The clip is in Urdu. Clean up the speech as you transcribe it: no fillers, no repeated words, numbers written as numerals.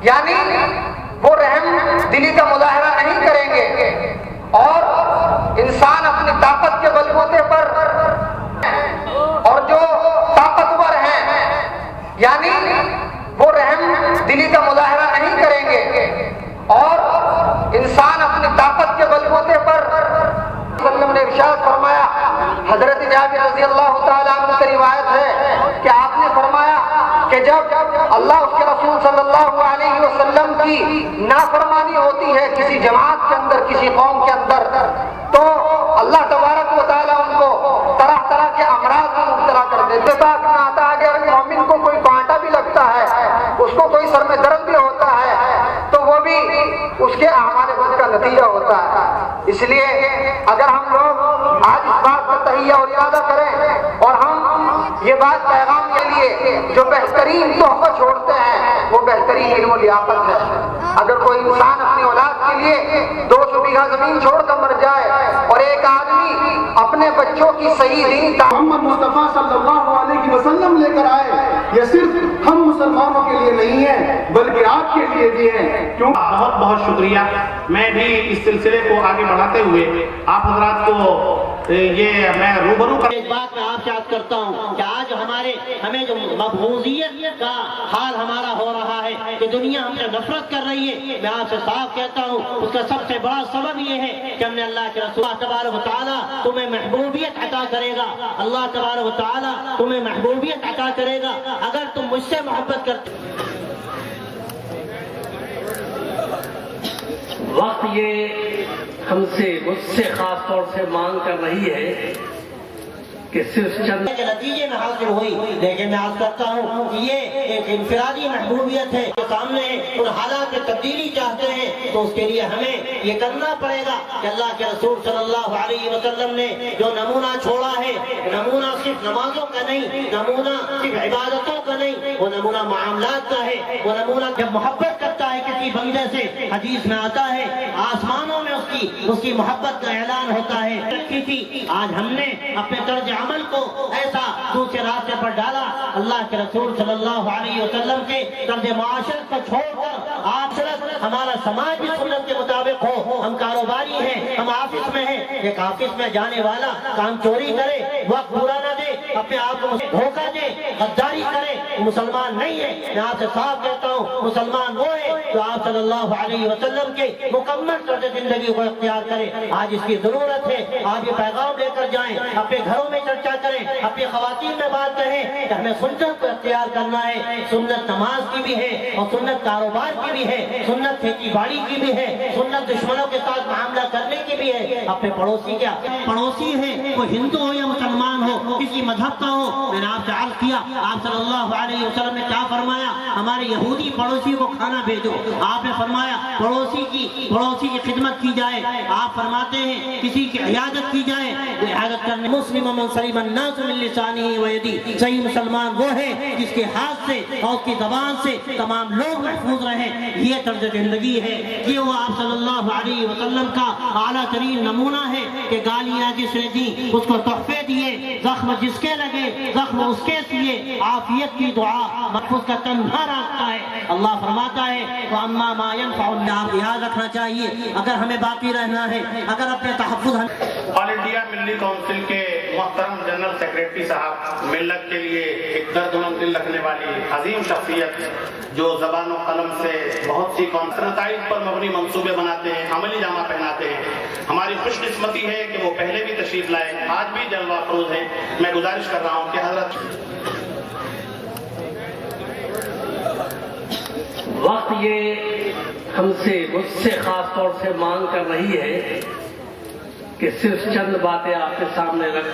یعنی وہ رحم دلی کا مظاہرہ نہیں کریں گے اور انسان اپنی طاقت کے بلبوتے پر اور جو طاقتور ہیں یعنی وہ رحم دلی کا مظاہرہ نہیں کریں گے اور انسان اپنی طاقت کے بلبوتے پر وسلم نے ارشاد فرمایا، حضرت جابر رضی اللہ تعالیٰ عنہ سے روایت ہے کہ آپ نے فرمایا کہ جب اللہ اس کے رسول صلی اللہ علیہ وسلم کی نافرمانی ہوتی ہے کسی جماعت کے اندر، کسی قوم کے اندر، تو اللہ تبارک و تعالیٰ ان کو طرح طرح کے امراض میں مبتلا کر دیتے ہیں۔ پاک میں آتا ہے کہ اگر مومن کو کوئی کانٹا بھی لگتا ہے، اس کو کوئی سر میں درد بھی ہوتا ہے، تو وہ بھی اس کے اعمال بد کا نتیجہ ہوتا ہے۔ اس لیے اگر ہم لوگ آج اس بات کا تہیہ اور ارادہ کریں اور ہم یہ بات پیغام کے لیے جو بہترین تحفہ چھوڑتے ہیں وہ بہترین علم و لیاقت ہے۔ اگر کوئی انسان اپنی اولاد کے لیے 200 بیگھہ زمین چھوڑ کر مر جائے اور ایک آدمی اپنے بچوں کی صحیح دین محمد مصطفیٰ صلی اللہ علیہ وسلم لے کر آئے، یہ صرف ہم مسلمانوں کے لیے نہیں ہے بلکہ آپ کے لیے بھی ہے۔ کیوں؟ بہت بہت شکریہ۔ میں بھی اس سلسلے کو آگے بڑھاتے ہوئے آپ حضرات کو یہ میں روبرو کر ایک بات میں آپ سے عرض کرتا ہوں کہ آج ہمیں جو مبغوضیت کا حال ہمارا ہو رہا ہے کہ دنیا ہم سے نفرت کر رہی ہے، میں آپ سے صاف کہتا ہوں اس کا سب سے بڑا سبب یہ ہے کہ ہم نے اللہ کے رسول تبارک و تعالیٰ تمہیں محبوبیت عطا کرے گا، اللہ تبارک و تعالیٰ تمہیں محبوبیت عطا کرے گا اگر تم مجھ سے محبت کرتے۔ وقت یہ ہم سے مجھ سے خاص طور سے مانگ کر رہی ہے کہ صرف چند کے نتیجے میں حاصل ہوئی، لیکن میں عرض کرتا ہوں کہ یہ ایک انفرادی محبوبیت ہے۔ جو سامنے ان حالات میں تبدیلی چاہتے ہیں تو اس کے لیے ہمیں یہ کرنا پڑے گا کہ اللہ کے رسول صلی اللہ علیہ وسلم نے جو نمونہ چھوڑا ہے، نمونہ صرف نمازوں کا نہیں، نمونہ صرف عبادتوں کا نہیں، وہ نمونہ معاملات کا ہے۔ وہ نمونہ جب محبت کرتا ہے کسی بندے سے، حدیث میں آتا ہے آسمانوں میں اس کی محبت کا اعلان ہوتا ہے۔ آج ہم نے اپنے طرز عمل کو ایسا دوسرے راستے پر ڈالا، اللہ کے رسول صلی اللہ علیہ وسلم کے طرز معاشرت کو چھوڑ کر آج ہمارا سماج بھی سنت کے مطابق ہو۔ ہم کاروباری ہیں، ہم آفس میں ہیں، ایک آفس میں جانے والا کام چوری کرے، وقت پورا نہ دے، اپنے آپ کو دھوکہ دے، غداری کرے، وہ مسلمان نہیں ہے۔ میں آپ سے صاف کہتا ہوں مسلمان وہ ہے جو آپ صلی اللہ علیہ وسلم کے مکمل طرز زندگی کو اختیار کرے۔ آج اس کی ضرورت ہے، آپ یہ پیغام لے کر جائیں، اپنے گھروں میں چرچا کریں، اپنی خواتین میں بات کریں کہ ہمیں سنت کو اختیار کرنا ہے۔ سنت نماز کی بھی ہے اور سنت کاروبار کی بھی ہے، سنت کھیتی باڑی کی بھی ہے، سنت دشمنوں کے ساتھ معاملہ کرنے کی بھی ہے۔ اپنے پڑوسی کیا پڑوسی ہے، وہ ہندو ہو یا مسلمان ہو، کسی مذہب کا ہو، میں نے آپ سے عرض کیا آپ صلی اللہ علیہ وسلم نے کیا فرمایا، ہمارے یہودی پڑوسی کو کھانا بھیجو۔ آپ نے فرمایا پڑوسی کی خدمت کی جائے۔ آپ فرماتے ہیں کسی کی عیادت کی جائے، عیادت کرنے مسلم من سلم الناس من لسانه ويده، صحیح مسلمان وہ ہے جس کے ہاتھ سے اور اس کی زبان سے تمام لوگ محفوظ رہیں۔ یہ طرز زندگی ہے، یہ وہ آپ صلی اللہ علیہ وسلم کا اعلیٰ ترین نمونہ ہے کہ گالیاں جس نے دی اس کو تحفے دیے، زخم جس کے لگے زخم اس کے سیے، عافیت کی دعا محفوظ کا تنہا راستہ ہے۔ اللہ فرماتا ہے وَأَمَّا مَا يَنْفَعُ النَّاسَ، یاد رکھنا چاہیے اگر ہمیں باقی رہنا ہے، اگر اپنے تحفظ آل انڈیا ملی کونسل کے محترم جنرل سیکریٹری صاحب، ملت کے لیے ایک دردمند دل رکھنے والی عظیم شخصیت جو زبان و قلم سے بہت سی نتائج پر مبنی منصوبے بناتے ہیں، عملی جامہ پہناتے ہیں۔ ہماری خوش قسمتی ہے کہ وہ پہلے بھی تشریف لائے، آج بھی جلوہ افروز ہیں۔ میں گزارش کر رہا ہوں کہ حضرت وقت یہ ہم سے مجھ سے خاص طور سے مانگ کر رہی ہے کہ صرف چند باتیں آپ کے سامنے رکھ